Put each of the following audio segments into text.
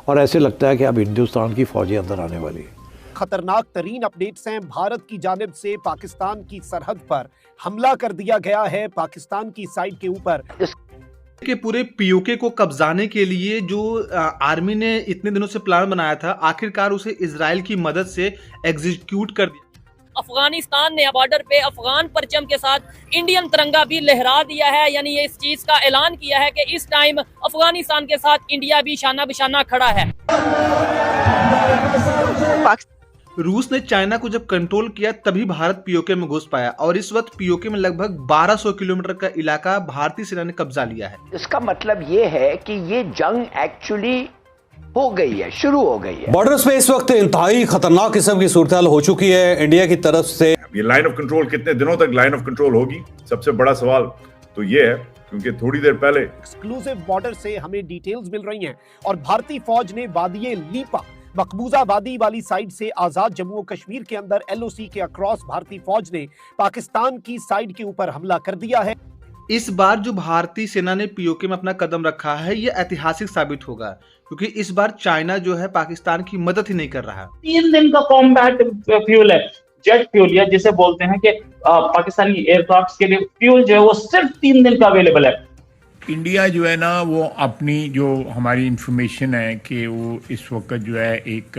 और ऐसे लगता है कि अब हिंदुस्तान की फौजें अंदर आने वाली है। खतरनाक तरीन अपडेट्स हैं। भारत की जानिब से पाकिस्तान की सरहद पर हमला कर दिया गया है, पाकिस्तान की साइड के ऊपर। के पूरे पीओके को कब्जाने के लिए जो आर्मी ने इतने दिनों से प्लान बनाया था, आखिरकार उसे इजराइल की मदद से एग्जीक्यूट कर दिया। अफगानिस्तान ने बॉर्डर पे अफगान परचम के साथ इंडियन तिरंगा भी लहरा दिया है, यानी ये इस चीज का ऐलान किया है कि इस टाइम अफगानिस्तान के साथ इंडिया भी शाना बिशाना खड़ा है। रूस ने चाइना को जब कंट्रोल किया तभी भारत पीओके में घुस पाया और इस वक्त पीओके में लगभग 1200 किलोमीटर का इलाका भारतीय सेना ने कब्जा लिया है। इसका मतलब ये है कि ये जंग एक्चुअली हो गई है, शुरू हो गई है। बॉर्डर्स पे इस वक्त इंतहाई खतरनाक किस्म की सूरत हाल हो चुकी है इंडिया की तरफ से। ये लाइन ऑफ कंट्रोल कितने दिनों तक लाइन ऑफ कंट्रोल होगी, सबसे बड़ा सवाल तो ये है, क्योंकि थोड़ी देर पहले एक्सक्लूसिव बॉर्डर से हमें डिटेल्स मिल रही हैं और भारतीय फौज ने वादी लीपा मकबूजा वादी वाली साइड से आजाद जम्मू और कश्मीर के अंदर एलओसी के अक्रॉस भारतीय फौज ने पाकिस्तान की साइड के ऊपर हमला कर दिया है। इस बार जो भारतीय सेना ने पीओके में अपना कदम रखा है ये ऐतिहासिक साबित होगा, क्योंकि इस बार चाइना जो है पाकिस्तान की मदद ही नहीं कर रहा। 3 दिन का कॉम्बैट फ्यूल है, जेट फ्यूल, या जिसे बोलते हैं कि पाकिस्तानी एयरक्राफ्ट के लिए फ्यूल जो है वो सिर्फ 3 दिन का अवेलेबल है। इंडिया जो है ना वो अपनी जो हमारी इंफॉर्मेशन है कि वो इस वक्त जो है एक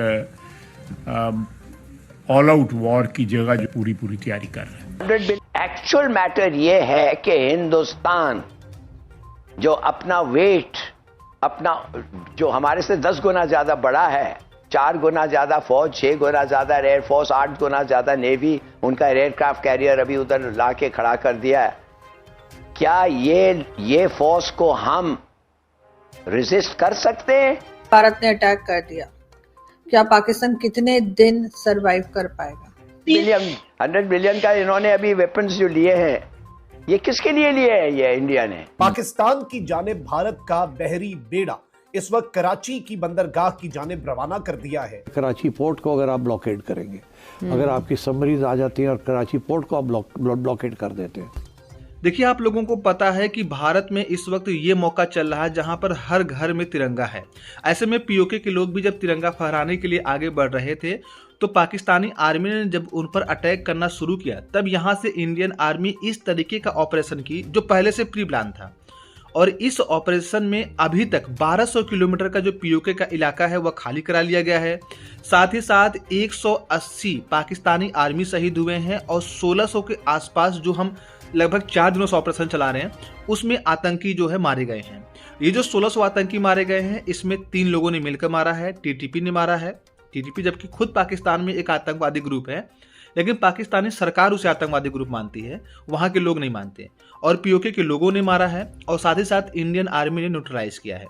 ऑल आउट वॉर की जगह जो पूरी तैयारी कर रहे हैं। एक्चुअल मैटर ये है कि हिंदुस्तान जो अपना वेट, अपना जो हमारे से 10 गुना ज्यादा बड़ा है, 4 गुना ज्यादा फौज, 6 गुना ज्यादा एयरफोर्स, 8 गुना ज्यादा नेवी, उनका एयरक्राफ्ट कैरियर अभी उधर ला के खड़ा कर दिया है। क्या ये फोर्स को हम रेजिस्ट कर सकते हैं? भारत ने अटैक कर दिया, क्या पाकिस्तान कितने दिन सरवाइव कर पाएगा? 100 बिलियन का इन्होंने अभी वेपन्स जो लिए हैं, ये किसके लिए लिए हैं? ये इंडिया ने। पाकिस्तान की जानिब भारत का बहरी बेड़ा इस वक्त कराची की बंदरगाह की जानिब रवाना कर दिया है। कराची पोर्ट को अगर आप ब्लॉकेड करेंगे, अगर आपकी सबमरीज आ जाती है और कराची पोर्ट को आप ब्लॉकेड कर देते हैं। देखिए, आप लोगों को पता है कि भारत में इस वक्त ये मौका चल रहा है जहां पर हर घर में तिरंगा है। ऐसे में पीओके के लोग भी जब तिरंगा फहराने के लिए आगे बढ़ रहे थे तो पाकिस्तानी आर्मी ने जब उन पर अटैक करना शुरू किया तब यहां से इंडियन आर्मी इस तरीके का ऑपरेशन की जो पहले से प्री प्लान था। और इस ऑपरेशन में अभी तक 1200 किलोमीटर का जो पीओके का इलाका है वह खाली करा लिया गया है। साथ ही साथ 180 पाकिस्तानी आर्मी शहीद हुए हैं और 1600 के आसपास जो हम लगभग 4 दिनों से ऑपरेशन चला रहे हैं उसमें आतंकी जो है मारे गए हैं। ये जो 1600 आतंकी मारे गए हैं इसमें 3 लोगों ने मिलकर मारा है, टीटीपी ने मारा है। टीटीपी जबकि खुद पाकिस्तान में एक आतंकवादी ग्रुप है, लेकिन पाकिस्तानी सरकार उसे आतंकवादी ग्रुप मानती है, वहां के लोग नहीं मानते। और पीओके के लोगों ने मारा है और साथ ही साथ इंडियन आर्मी ने न्यूट्रलाइज किया है।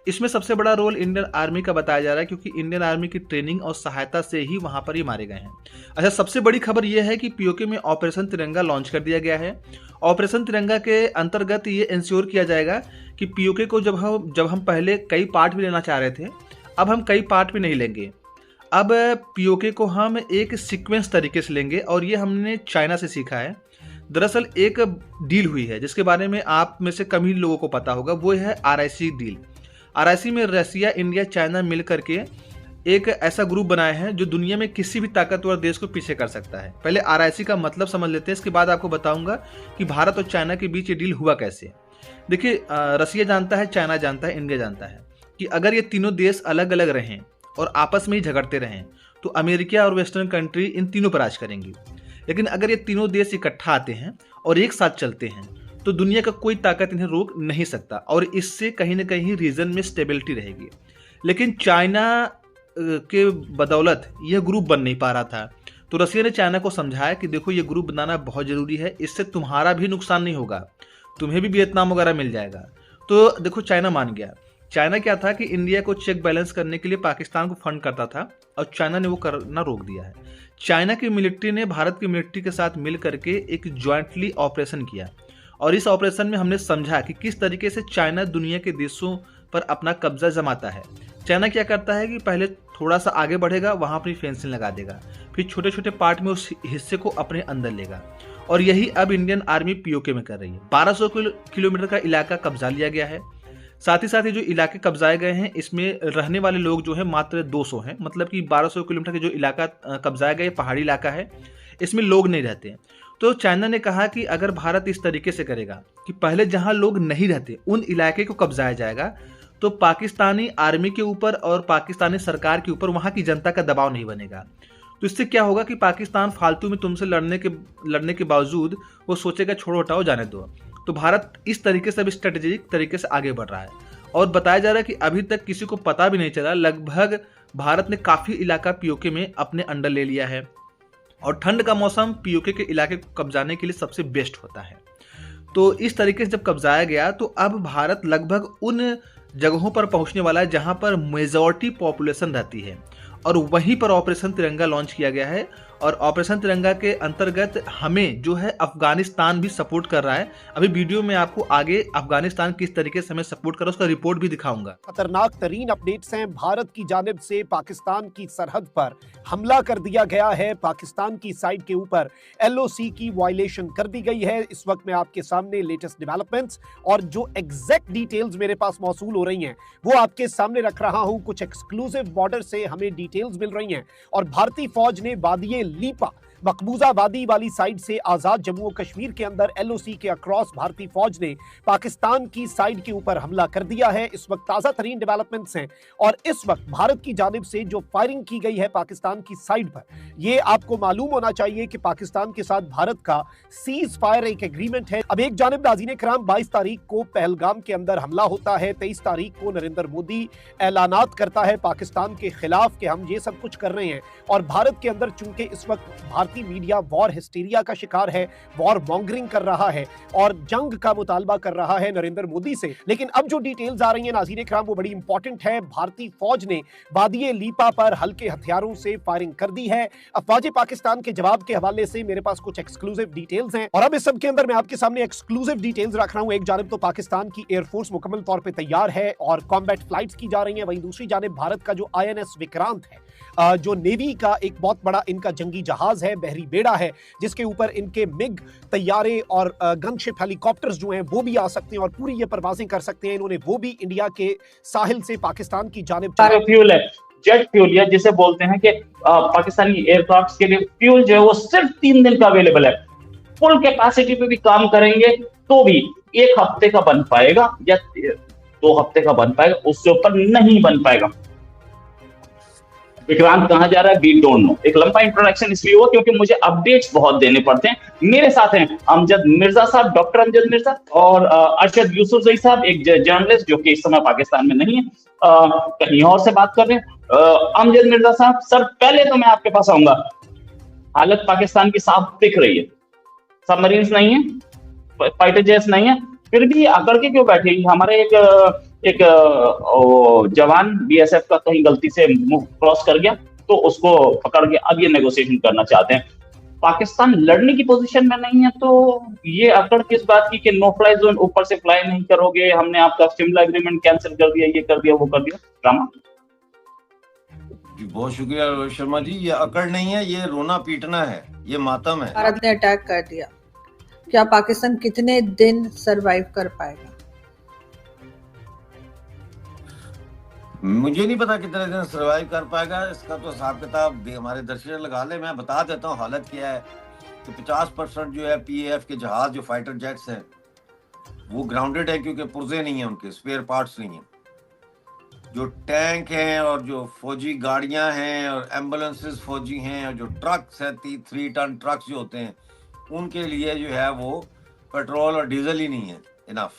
इसमें सबसे बड़ा रोल इंडियन आर्मी का बताया जा रहा है, क्योंकि इंडियन आर्मी की ट्रेनिंग और सहायता से ही वहां पर ये मारे गए हैं। अच्छा, सबसे बड़ी खबर यह है कि पीओके में ऑपरेशन तिरंगा लॉन्च कर दिया गया है। ऑपरेशन तिरंगा के अंतर्गत ये इंश्योर किया जाएगा कि पीओके को जब हम पहले कई पार्ट भी लेना चाह रहे थे, अब हम कई पार्ट भी नहीं लेंगे। अब पीओके को हम एक सीक्वेंस तरीके से लेंगे और ये हमने चाइना से सीखा है। दरअसल एक डील हुई है जिसके बारे में आप में से कम ही लोगों को पता होगा, वो है RIC डील। RIC में रसिया, इंडिया, चाइना मिल करके एक ऐसा ग्रुप बनाए हैं जो दुनिया में किसी भी ताकतवर देश को पीछे कर सकता है। पहले RIC का मतलब समझ लेते हैं, इसके बाद आपको बताऊंगा कि भारत और चाइना के बीच ये डील हुआ कैसे। देखिए, रसिया जानता है, चाइना जानता है, इंडिया जानता है कि अगर ये तीनों देश अलग अलग रहें और आपस में ही झगड़ते रहें तो अमेरिका और वेस्टर्न कंट्री इन तीनों पर राज करेंगी। लेकिन अगर ये तीनों देश इकट्ठा आते हैं और एक साथ चलते हैं तो दुनिया का कोई ताकत इन्हें रोक नहीं सकता और इससे कहीं ना कहीं रीजन में स्टेबिलिटी रहेगी। लेकिन चाइना के बदौलत यह ग्रुप बन नहीं पा रहा था, तो रसिया ने चाइना को समझाया कि देखो ये ग्रुप बनाना बहुत जरूरी है, इससे तुम्हारा भी नुकसान नहीं होगा, तुम्हें भी वियतनाम वगैरह मिल जाएगा। तो देखो चाइना मान गया। चाइना क्या था कि इंडिया को चेक बैलेंस करने के लिए पाकिस्तान को फंड करता था और चाइना ने वो करना रोक दिया है। चाइना की मिलिट्री ने भारत की मिलिट्री के साथ मिल करके एक ज्वाइंटली ऑपरेशन किया और इस ऑपरेशन में हमने समझा कि किस तरीके से चाइना दुनिया के देशों पर अपना कब्जा जमाता है। चाइना क्या करता है कि पहले थोड़ा सा आगे बढ़ेगा, वहां अपनी फेंसिंग लगा देगा, फिर छोटे छोटे पार्ट में उस हिस्से को अपने अंदर लेगा और यही अब इंडियन आर्मी पीओके में कर रही है। 1200 किलोमीटर का इलाका कब्जा लिया गया है। साथ ही जो इलाके कब्जाए गए हैं इसमें रहने वाले लोग जो है मात्र 200 हैं, मतलब कि 1200 किलोमीटर के जो इलाका कब्जाया गया पहाड़ी इलाका है, इसमें लोग नहीं रहते हैं। तो चाइना ने कहा कि अगर भारत इस तरीके से करेगा कि पहले जहां लोग नहीं रहते उन इलाके को कब्जाया जाएगा, तो पाकिस्तानी आर्मी के ऊपर और पाकिस्तानी सरकार के ऊपर वहां की जनता का दबाव नहीं बनेगा। तो इससे क्या होगा कि पाकिस्तान फालतू में तुमसे लड़ने के बावजूद वो सोचेगा छोड़ो हटाओ जाने दो। तो भारत इस तरीके से अब स्ट्रेटेजिक तरीके से आगे बढ़ रहा है और बताया जा रहा है कि अभी तक किसी को पता भी नहीं चला, लगभग भारत ने काफी इलाका पीओके में अपने अंडर ले लिया है और ठंड का मौसम पीओके के इलाके को कब्जाने के लिए सबसे बेस्ट होता है। तो इस तरीके से जब कब्जाया गया तो अब भारत लगभग उन जगहों पर पहुंचने वाला है जहां पर मेजॉरिटी पॉपुलेशन रहती है और वहीं पर ऑपरेशन तिरंगा लॉन्च किया गया है। और ऑपरेशन तिरंगा के अंतर्गत हमें जो है अफगानिस्तान भी सपोर्ट कर रहा है। अभी वीडियो में आपको आगे अफगानिस्तान किस तरीके से हमें सपोर्ट कर रहा है उसका रिपोर्ट भी दिखाऊंगा। खतरनाक तरीन अपडेट्स हैं। भारत की जानिब से पाकिस्तान की सरहद पर हमला कर दिया गया है। पाकिस्तान की साइड के ऊपर LOC की वायलेशन कर दी गई है। इस वक्त मैं आपके सामने लेटेस्ट डेवलपमेंट्स और जो एग्जैक्ट डिटेल्स मेरे पास मौसूल हो रही हैं वो आपके सामने रख रहा हूं। कुछ एक्सक्लूसिव बॉर्डर से हमें डिटेल्स मिल रही हैं और भारतीय फौज ने वादी लीपा मकबूजा वादी वाली साइड से आजाद जम्मू और कश्मीर के अंदर LOC के अक्रॉस भारतीय फौज ने पाकिस्तान की साइड के ऊपर हमला कर दिया है। इस वक्त ताजा तरीन डेवलपमेंट्स हैं और इस वक्त भारत की जानिब से जो फायरिंग की गई है पाकिस्तान की साइड पर, ये आपको मालूम होना चाहिए कि पाकिस्तान के साथ भारत का सीज फायर एक एग्रीमेंट है। अब एक जानिब नाज़रीन किराम 22 तारीख को पहलगाम के अंदर हमला होता है, 23 तारीख को नरेंद्र मोदी ऐलानात करता है पाकिस्तान के खिलाफ कि हम ये सब कुछ कर रहे हैं और भारत के अंदर चूंकि इस वक्त भारतीय मीडिया वॉर हिस्टीरिया का शिकार है, वॉर मॉन्गरिंग कर रहा है और जंग का मुतालबा कर रहा है नरेंद्र मोदी से। लेकिन अब जो डिटेल्स आ रही हैं नाज़रीन इकराम वो बड़ी इंपॉर्टेंट है। भारतीय फौज ने वादी लीपा पर हल्के हथियारों से फायरिंग कर दी है। अफवाज पाकिस्तान के जवाब के हवाले से मेरे पास कुछ एक्सक्लूसिव डिटेल्स हैं और अब इस सब के अंदर मैं आपके सामने एक्सक्लूसिव डिटेल्स रख रहा हूं। एक जानिब तो पाकिस्तान की एयरफोर्स मुकम्मल तौर पर तैयार है और कॉम्बैट फ्लाइट्स की जा रही हैं, वहीं दूसरी जानिब भारत का जो INS विक्रांत है, जो नेवी का एक बहुत बड़ा इनका जंगी जहाज है, बहरी बेड़ा है, जिसके ऊपर इनके मिग तैयारे और गनशिप हेलीकॉप्टर्स जो हैं वो भी आ सकते हैं और पूरी ये परवाजें कर सकते हैं। इन्होंने वो भी इंडिया के साहिल से पाकिस्तान की जानिब फ्यूल है, जेट फ्यूल है, जिसे बोलते हैं कि पाकिस्तानी एयरक्राफ्ट के लिए फ्यूल जो है वो सिर्फ 3 दिन का अवेलेबल है। फुल कैपेसिटी पे भी काम करेंगे तो भी 1 हफ्ते का बन पाएगा या 2 हफ्ते का बन पाएगा, उससे ऊपर नहीं बन पाएगा। विक्रांत कहां जा रहा है वी डोंट नो। एक लंबा इंट्रोडक्शन इसलिए हुआ क्योंकि मुझे अपडेट्स बहुत देने पड़ते हैं। मेरे साथ हैं अमजद मिर्जा साहब, डॉक्टर अमजद मिर्जा और अरशद यूसुफजई साहब, एक जर्नलिस्ट जो कि इस समय पाकिस्तान में नहीं है, कहीं और से बात कर रहे हैं। अमजद मिर्जा साहब, सर पहले तो मैं आपके पास आऊंगा, हालत पाकिस्तान की साफ दिख रही है, सबमरीन्स नहीं है, फाइटर जेट्स नहीं है, फिर भी अकड़ के क्यों बैठे? हमारे एक जवान BSF का कहीं गलती से मुंह क्रॉस कर गया तो उसको पकड़ के अब ये नेगोशिएशन करना चाहते हैं। पाकिस्तान लड़ने की पोजीशन में नहीं है तो ये अकड़ किस बात की कि नो फ्लाई जोन, ऊपर से फ्लाई नहीं करोगे, हमने आपका शिमला एग्रीमेंट कैंसिल कर दिया, ये कर दिया, वो कर दिया, ड्रामा। जी बहुत शुक्रिया रोहित शर्मा जी। ये अकड़ नहीं है, ये रोना पीटना है, ये मातम है। भारत ने अटैक कर दिया, क्या पाकिस्तान कितने दिन सरवाइव कर पाएगा? मुझे नहीं पता कितने दिन सर्वाइव कर पाएगा, इसका तो हिसाब किताब हमारे दर्शक लगा ले। मैं बता देता हूँ हालत क्या है कि 50% जो है PAF के जहाज जो फाइटर जेट्स हैं वो ग्राउंडेड है क्योंकि पुर्जे नहीं है, उनके स्पेयर पार्ट्स नहीं है। जो टैंक हैं और जो फौजी गाड़ियां हैं और एम्बुलेंसेस फौजी हैं और जो ट्रक्स हैं 3 टन ट्रक्स जो होते हैं उनके लिए जो है वो पेट्रोल और डीजल ही नहीं है इनफ।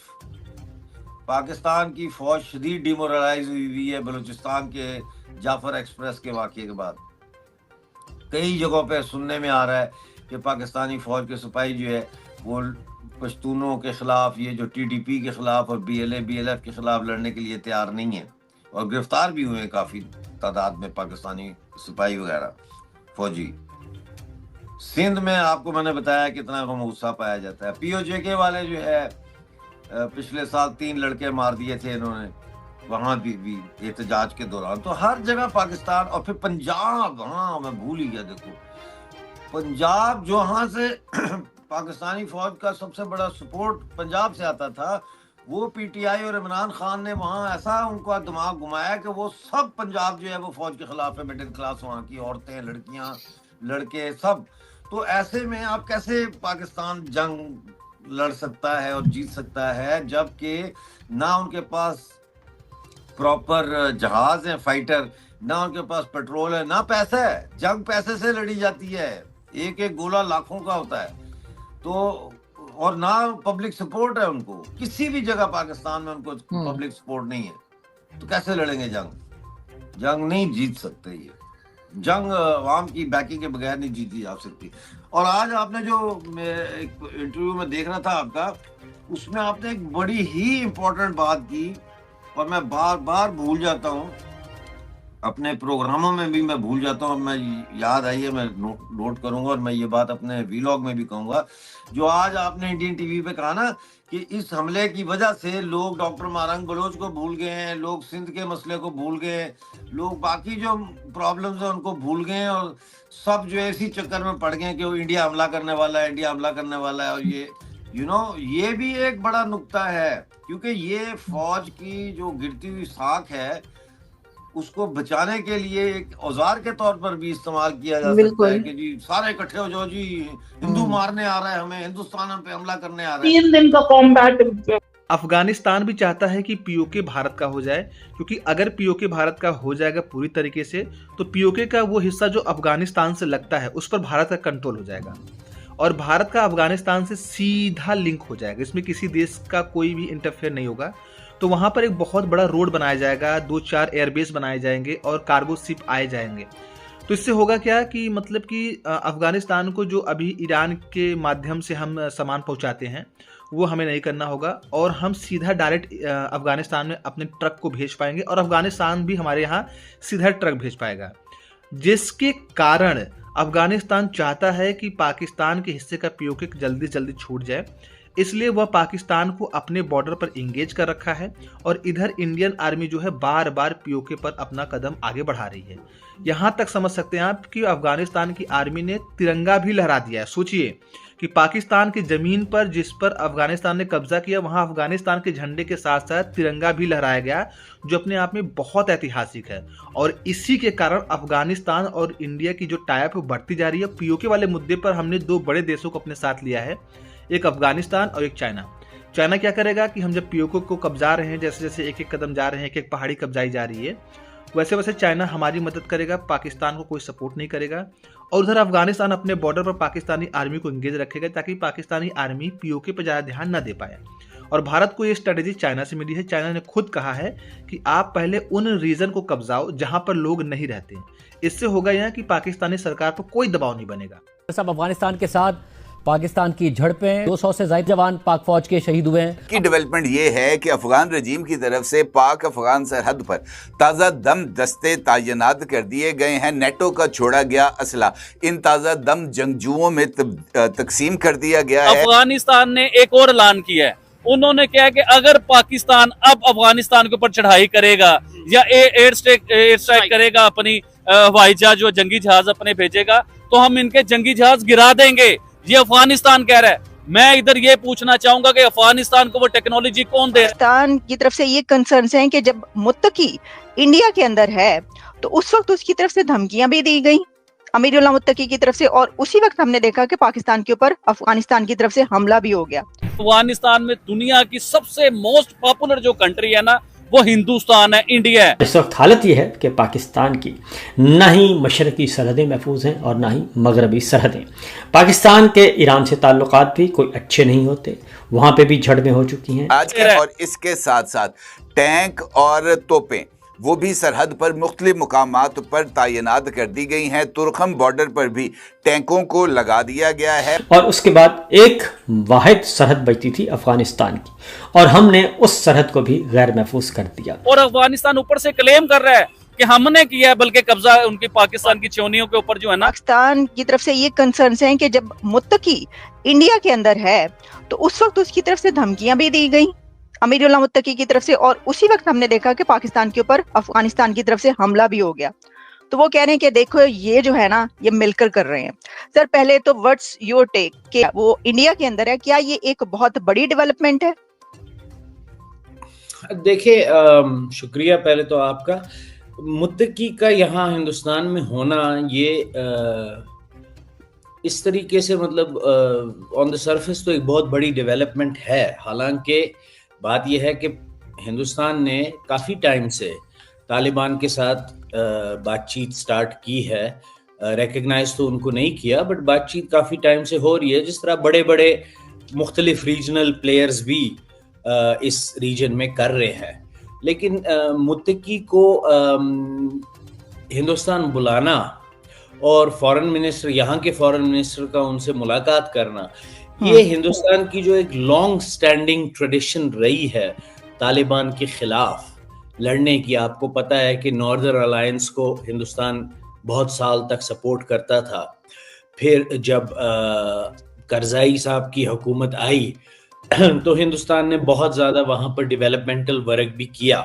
पाकिस्तान की फौज शदीद डिमोरलाइज हुई है बलूचिस्तान के जाफर एक्सप्रेस के वाक़े के बाद। कई जगहों पे सुनने में आ रहा है कि पाकिस्तानी फौज के सिपाही जो है वो पश्तूनों के खिलाफ, ये जो TTP के खिलाफ और BLF के खिलाफ लड़ने के लिए तैयार नहीं है और गिरफ्तार भी हुए हैं काफ़ी तादाद में पाकिस्तानी सिपाही वगैरह फौजी। सिंध में आपको मैंने बताया कितना गमगुस्सा पाया जाता है। POJK वाले जो है पिछले साल 3 लड़के मार दिए थे इन्होंने, वहां भी एहतजाज के दौरान। तो हर जगह पाकिस्तान, और फिर पंजाब, हाँ मैं भूल ही गया, देखो पंजाब जहाँ से पाकिस्तानी फौज का सबसे बड़ा सपोर्ट पंजाब से आता था, वो पीटीआई और इमरान खान ने वहाँ ऐसा उनका दिमाग घुमाया कि वो सब पंजाब जो है वो फौज के खिलाफ है, मिडिल क्लास वहाँ की औरतें, लड़कियां, लड़के सब। तो ऐसे में आप कैसे पाकिस्तान जंग लड़ सकता है और जीत सकता है, जबकि ना उनके पास प्रॉपर जहाज है फाइटर, ना उनके पास पेट्रोल है, ना पैसा है। जंग पैसे से लड़ी जाती है, एक एक गोला लाखों का होता है। तो और ना पब्लिक सपोर्ट है उनको, किसी भी जगह पाकिस्तान में उनको पब्लिक सपोर्ट नहीं है। तो कैसे लड़ेंगे जंग? जंग नहीं जीत सकते ये जंग, आवाम की बैकिंग के बगैर नहीं जीती जा सकती। और आज आपने जो एक इंटरव्यू में देख रहा था आपका, उसमें आपने एक बड़ी ही इम्पोर्टेंट बात की और मैं बार बार भूल जाता हूँ, अपने प्रोग्रामों में भी मैं भूल जाता हूँ। मैं याद आई है, मैं नोट करूंगा और मैं ये बात अपने वीलॉग में भी कहूंगा। जो आज आपने इंडियन टीवी पे कहा ना कि इस हमले की वजह से लोग डॉक्टर मारंग बलोच को भूल गए हैं, लोग सिंध के मसले को भूल गए, लोग बाकी जो प्रॉब्लम्स हैं उनको भूल गए और सब जो है इसी चक्कर में पड़ गए कि वो इंडिया हमला करने वाला है, इंडिया हमला करने वाला है। और ये ये भी एक बड़ा नुक्ता है, क्योंकि ये फौज की जो गिरती हुई साख है उसको बचाने के लिए एक औजार के तौर पर भी इस्तेमाल किया जा सकता है कि जी सारे इकट्ठे हो जाओ, जी हिंदू मारने आ रहा है हमें, हिंदुस्तान हम पे हमला करने आ रहा है। 3 दिन का कॉम्बैट। अफगानिस्तान भी चाहता है कि पीओके भारत का हो जाए, क्योंकि अगर पीओके भारत का हो जाएगा पूरी तरीके से तो पीओके का वो हिस्सा जो अफगानिस्तान से लगता है उस पर भारत का कंट्रोल हो जाएगा और भारत का अफगानिस्तान से सीधा लिंक हो जाएगा। इसमें किसी देश का कोई भी इंटरफेयर नहीं होगा। तो वहां पर एक बहुत बड़ा रोड बनाया जाएगा, 2-4 एयरबेस बनाए जाएंगे और कार्गो शिप आए जाएंगे। तो इससे होगा क्या कि मतलब कि अफगानिस्तान को जो अभी ईरान के माध्यम से हम सामान पहुंचाते हैं वो हमें नहीं करना होगा और हम सीधा डायरेक्ट अफगानिस्तान में अपने ट्रक को भेज पाएंगे और अफगानिस्तान भी हमारे यहाँ सीधा ट्रक भेज पाएगा, जिसके कारण अफगानिस्तान चाहता है कि पाकिस्तान के हिस्से का पीओके जल्दी जल्दी छूट जाए। इसलिए वह पाकिस्तान को अपने बॉर्डर पर इंगेज कर रखा है और इधर इंडियन आर्मी जो है बार बार पीओके पर अपना कदम आगे बढ़ा रही है। यहाँ तक समझ सकते हैं आप कि अफगानिस्तान की आर्मी ने तिरंगा भी लहरा दिया है। सोचिए कि पाकिस्तान की जमीन पर जिस पर अफगानिस्तान ने कब्जा किया वहां अफगानिस्तान के झंडे के साथ साथ तिरंगा भी लहराया गया, जो अपने आप में बहुत ऐतिहासिक है। और इसी के कारण अफगानिस्तान और इंडिया की जो टाइप बढ़ती जा रही है। पीओके वाले मुद्दे पर हमने 2 बड़े देशों को अपने साथ लिया है, एक अफगानिस्तान और एक चाइना। चाइना क्या करेगा कि हम जब पीओके को कब्जा रहे हैं, जैसे जैसे एक एक कदम जा रहे हैं, एक एक पहाड़ी कब्जाई जा रही है, वैसे वैसे चाइना हमारी मदद करेगा, पाकिस्तान को कोई सपोर्ट नहीं करेगा। और उधर अफगानिस्तान अपने बॉर्डर पर पाकिस्तानी आर्मी को इंगेज रखेगा ताकि पाकिस्तानी आर्मी पीओके पर ज़्यादा ध्यान न दे पाए। और भारत को ये स्ट्रेटेजी चाइना से मिली है। चाइना ने खुद कहा है कि आप पहले उन रीजन को कब्जाओ जहां पर लोग नहीं रहते। इससे होगा यह कि पाकिस्तानी सरकार पर कोई दबाव नहीं बनेगा। सब अफगानिस्तान के साथ पाकिस्तान की झड़पें, 200 से ज्यादा जवान पाक फौज के शहीद हुए हैं। की डेवलपमेंट ये है कि अफगान रजीम की तरफ से पाक अफगान सरहद पर ताज़ा दम दस्ते तैनात कर दिए गए हैं। नेटो का छोड़ा गया असला इन ताज़ा दम जंगजुओं में तकसीम कर दिया गया है। अफगानिस्तान ने एक और ऐलान किया है, उन्होंने कहा कि अगर पाकिस्तान अब अफगानिस्तान के ऊपर चढ़ाई करेगा या एयर स्ट्राइक करेगा, अपनी हवाई जहाज जो जंगी जहाज अपने भेजेगा, तो हम इनके जंगी जहाज गिरा देंगे। ये अफगानिस्तान कह रहा है। मैं इधर ये पूछना चाहूंगा कि अफगानिस्तान को वो टेक्नोलॉजी कौन दे? पाकिस्तान की तरफ से ये कंसर्न्स हैं कि जब मुत्तकी इंडिया के अंदर है तो उस वक्त उसकी तरफ से धमकियां भी दी गई अमीरुल्लाह मुत्तकी की तरफ से, और उसी वक्त हमने देखा कि पाकिस्तान के ऊपर अफगानिस्तान की तरफ से हमला भी हो गया। अफगानिस्तान में दुनिया की सबसे मोस्ट पॉपुलर जो कंट्री है ना, वो हिंदुस्तान है, इंडिया है। इस वक्त हालत यह है कि पाकिस्तान की ना ही मशरकी सरहदें महफूज हैं और ना ही मगरबी सरहदें। पाकिस्तान के ईरान से ताल्लुकात भी कोई अच्छे नहीं होते, वहाँ पे भी झड़पें हो चुकी हैं आज के। और इसके साथ साथ टैंक और तोपें वो भी सरहद पर मुख्तलिफ मुकामात पर तैनात कर दी गई हैं। तुर्खम बॉर्डर पर भी टैंकों को लगा दिया गया है। और उसके बाद एक वाहिद सरहद बचती थी अफगानिस्तान की, और हमने उस सरहद को भी गैर महफूज कर दिया। और अफगानिस्तान ऊपर से क्लेम कर रहा है कि हमने किया है, बल्कि कब्जा उनकी पाकिस्तान की चौनियों के ऊपर जो है ना। पाकिस्तान की तरफ से ये कंसर्न्स हैं कि जब मुत्तकी इंडिया के अंदर है तो उस वक्त उसकी तरफ से धमकियां भी दी गई अमीरुल्लाह मुत्तकी की तरफ से, और उसी वक्त हमने देखा कि पाकिस्तान के ऊपर अफगानिस्तान की तरफ से हमला भी हो गया। तो वो कह रहे हैं कि देखो ये जो है ना, ये मिलकर कर रहे हैं। सर पहले तो व्हाट्स योर टेक कि वो इंडिया के अंदर है, क्या ये एक बहुत बड़ी डेवलपमेंट है? देखिए, शुक्रिया पहले तो आपका। मुत्तकी का यहाँ हिंदुस्तान में होना ये इस तरीके से मतलब ऑन द सरफेस तो एक बहुत बड़ी डेवलपमेंट है। हालांकि बात यह है कि हिंदुस्तान ने काफ़ी टाइम से तालिबान के साथ बातचीत स्टार्ट की है। रिकग्नाइज तो उनको नहीं किया, बट बातचीत काफ़ी टाइम से हो रही है। जिस तरह बड़े बड़े मुख्तलिफ रीजनल प्लेयर्स भी इस रीजन में कर रहे हैं, लेकिन मुत्तकी को हिंदुस्तान बुलाना और फॉरेन मिनिस्टर, यहाँ के फॉरेन मिनिस्टर का उनसे मुलाकात करना, ये हिंदुस्तान की जो एक लॉन्ग स्टैंडिंग ट्रेडिशन रही है तालिबान के खिलाफ लड़ने की। आपको पता है कि नॉर्दर्न अलायंस को हिंदुस्तान बहुत साल तक सपोर्ट करता था। फिर जब करज़ाई साहब की हुकूमत आई तो हिंदुस्तान ने बहुत ज़्यादा वहाँ पर डेवलपमेंटल वर्क भी किया।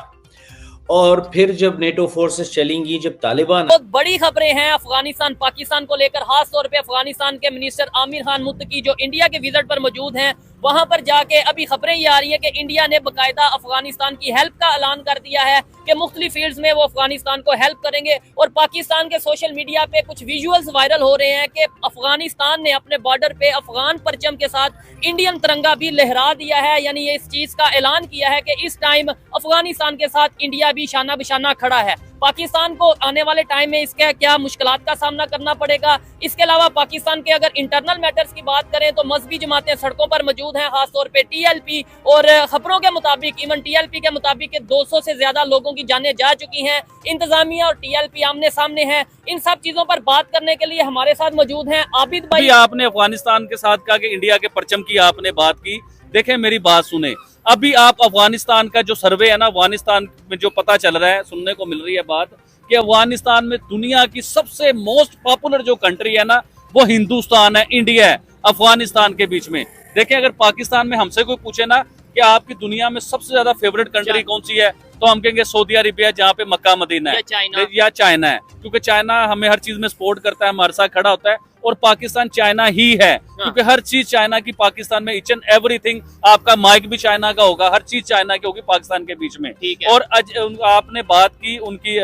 और फिर जब नेटो फोर्सेस चलेंगी, जब तालिबान, बहुत बड़ी खबरें हैं अफगानिस्तान पाकिस्तान को लेकर। खास तौर पे अफगानिस्तान के मिनिस्टर आमिर खान मुत्तकी जो इंडिया के विजिट पर मौजूद हैं, वहां पर जाके अभी खबरें ये आ रही है कि इंडिया ने बाकायदा अफगानिस्तान की हेल्प का ऐलान कर दिया है कि मुख्तलिफ फील्ड्स में वो अफगानिस्तान को हेल्प करेंगे। और पाकिस्तान के सोशल मीडिया पे कुछ विजुअल्स वायरल हो रहे हैं कि अफगानिस्तान ने अपने बॉर्डर पे अफगान परचम के साथ इंडियन तिरंगा भी लहरा दिया है। यानी ये इस चीज का ऐलान किया है कि इस टाइम अफगानिस्तान के साथ इंडिया भी शाना बिशाना खड़ा है। पाकिस्तान को आने वाले टाइम में इसके क्या मुश्किलात का सामना करना पड़ेगा। इसके अलावा पाकिस्तान के अगर इंटरनल मैटर्स की बात करें तो मजहबी जमातें सड़कों पर मौजूद हैं, खासतौर पे टीएलपी, और खबरों के मुताबिक इवन टीएलपी के मुताबिक 200 से ज्यादा लोगों की जानें जा चुकी हैं। इंतजामिया और टीएलपी आमने सामने हैं। इन सब चीजों पर बात करने के लिए हमारे साथ मौजूद हैं आबिद भाई। आपने अफगानिस्तान के साथ कहा कि इंडिया के परचम की आपने बात की, देखें मेरी बात सुने। अभी आप अफगानिस्तान का जो सर्वे है ना, अफगानिस्तान में जो पता चल रहा है, सुनने को मिल रही है बात कि अफगानिस्तान में दुनिया की सबसे मोस्ट पॉपुलर जो कंट्री है ना, वो हिंदुस्तान है, इंडिया है अफगानिस्तान के बीच में। देखें, अगर पाकिस्तान में हमसे कोई पूछे ना कि आपकी दुनिया में सबसे ज्यादा फेवरेट कंट्री कौन सी है, तो हम कहेंगे सऊदी अरेबिया, जहाँ पे मक्का मदीना है, या चाइना है, क्योंकि चाइना हमें हर चीज में सपोर्ट करता है, हमारे साथ खड़ा होता है। और पाकिस्तान चाइना ही है, क्योंकि हर चीज चाइना की पाकिस्तान में, ईच एंड एवरीथिंग। आपका माइक भी चाइना का होगा, हर चीज चाइना की होगी पाकिस्तान के बीच में। और आपने बात की उनकी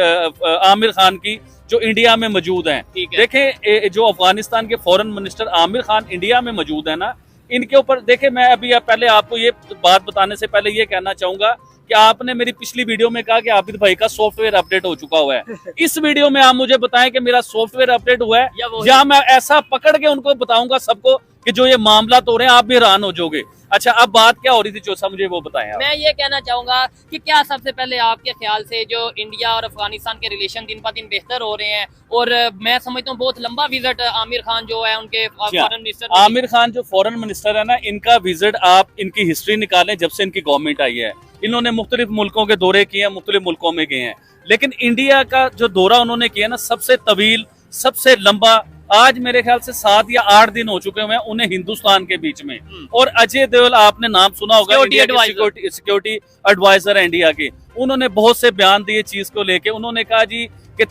आमिर खान की जो इंडिया में मौजूद हैं। देखें, जो अफगानिस्तान के foreign minister Aamir Khan India में मौजूद है ना, इनके ऊपर देखें, मैं अभी पहले आपको ये बात बताने से पहले ये कहना चाहूंगा कि आपने मेरी पिछली वीडियो में कहा कि आबिद भाई का सॉफ्टवेयर अपडेट हो चुका हुआ है। इस वीडियो में आप मुझे बताएं कि मेरा सॉफ्टवेयर अपडेट हुआ है, या मैं ऐसा पकड़ के उनको बताऊंगा सबको कि जो ये मामला तो हो रहे हैं, आप भी हैरान हो जाओगे। अच्छा, अब बात क्या हो रही थी जो मुझे वो बताएं आप। मैं ये कहना चाहूंगा कि क्या सबसे पहले आपके ख्याल से जो इंडिया और अफगानिस्तान के रिलेशन दिन ब दिन बेहतर हो रहे हैं, और मैं समझता हूँ बहुत लंबा विजिट आमिर खान जो है उनके फॉरेन मिनिस्टर, आमिर खान जो फॉरेन मिनिस्टर है ना, इनका विजिट आप इनकी हिस्ट्री निकालें जब से इनकी गवर्नमेंट आई है। इन्होंने मुख्तलिफ मुल्कों के दौरे किए हैं, मुख्तलिफ मुल्कों में गए हैं, लेकिन इंडिया का जो दौरा उन्होंने किया ना, सबसे तवील, सबसे लंबा, आज मेरे ख्याल से 7 या 8 दिन हो चुके हैं उन्हें हिंदुस्तान के बीच में। और अजय देओल, आपने नाम सुना होगा, सिक्योरिटी एडवाइजर है इंडिया के। उन्होंने बहुत से बयान दिए चीज को लेके। उन्होंने कहा जी कि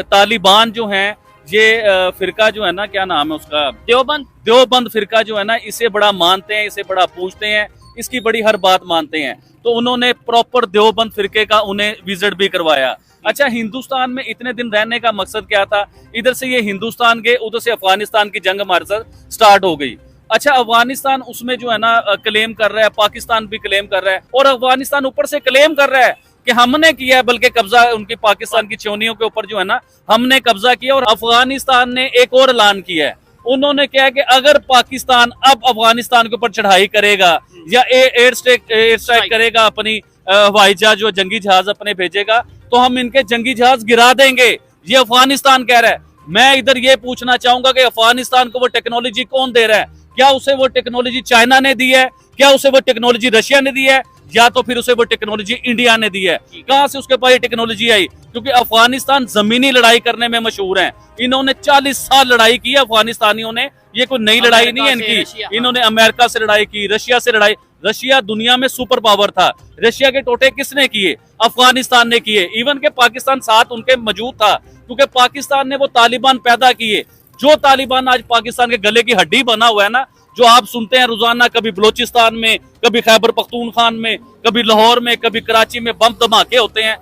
तालिबान जो हैं, ये फिरका जो है ना, क्या नाम है उसका, देवबंद फिरका जो है ना, इसे बड़ा मानते हैं, इसे बड़ा पूछते हैं, इसकी बड़ी हर बात मानते हैं। तो उन्होंने प्रॉपर देवबंद फिरके का उन्हें विजिट भी करवाया। अच्छा, हिंदुस्तान में इतने दिन रहने का मकसद क्या था? इधर से ये हिंदुस्तान गए, उधर से अफगानिस्तान की जंग हमारे साथ स्टार्ट हो गई। अच्छा, अफगानिस्तान उसमें जो है ना क्लेम कर रहा है, पाकिस्तान भी क्लेम कर रहा है, और अफगानिस्तान ऊपर से क्लेम कर रहा है कि हमने किया है, बल्कि कब्जा उनकी पाकिस्तान की चौनियों के ऊपर जो है ना, हमने कब्जा किया। और अफगानिस्तान ने एक और ऐलान किया है, उन्होंने कहा कि अगर पाकिस्तान अब अफगानिस्तान के ऊपर चढ़ाई करेगा या एयर स्ट्राइक करेगा, अपनी हवाई जहाज जो जंगी जहाज अपने भेजेगा, तो हम इनके जंगी जहाज गिरा देंगे। ये अफगानिस्तान कह रहा है। मैं इधर ये पूछना चाहूंगा कि अफगानिस्तान को वो टेक्नोलॉजी कौन दे रहा है? क्या उसे वो टेक्नोलॉजी चाइना ने दी है? क्या उसे वो टेक्नोलॉजी रशिया ने दी है? या तो फिर उसे वो टेक्नोलॉजी इंडिया ने दी है? कहां से उसके पास ये टेक्नोलॉजी आई? क्योंकि अफगानिस्तान जमीनी लड़ाई करने में मशहूर है। इन्होंने 40 साल लड़ाई की है अफगानिस्तानियों ने। ये कोई नई लड़ाई नहीं है इनकी। इन्होंने अमेरिका से लड़ाई की, रशिया से लड़ाई। रशिया दुनिया में सुपर पावर था। रशिया के टोटे किसने किए? अफगानिस्तान ने किए। इवन के पाकिस्तान साथ उनके मौजूद था, क्योंकि पाकिस्तान ने वो तालिबान पैदा किए। जो तालिबान आज पाकिस्तान के गले की हड्डी बना हुआ है ना, जो आप सुनते हैं रोजाना, कभी बलोचिस्तान में, कभी खैबर पख्तूनख्वा में, कभी लाहौर में, कभी कराची में बम धमाके होते हैं।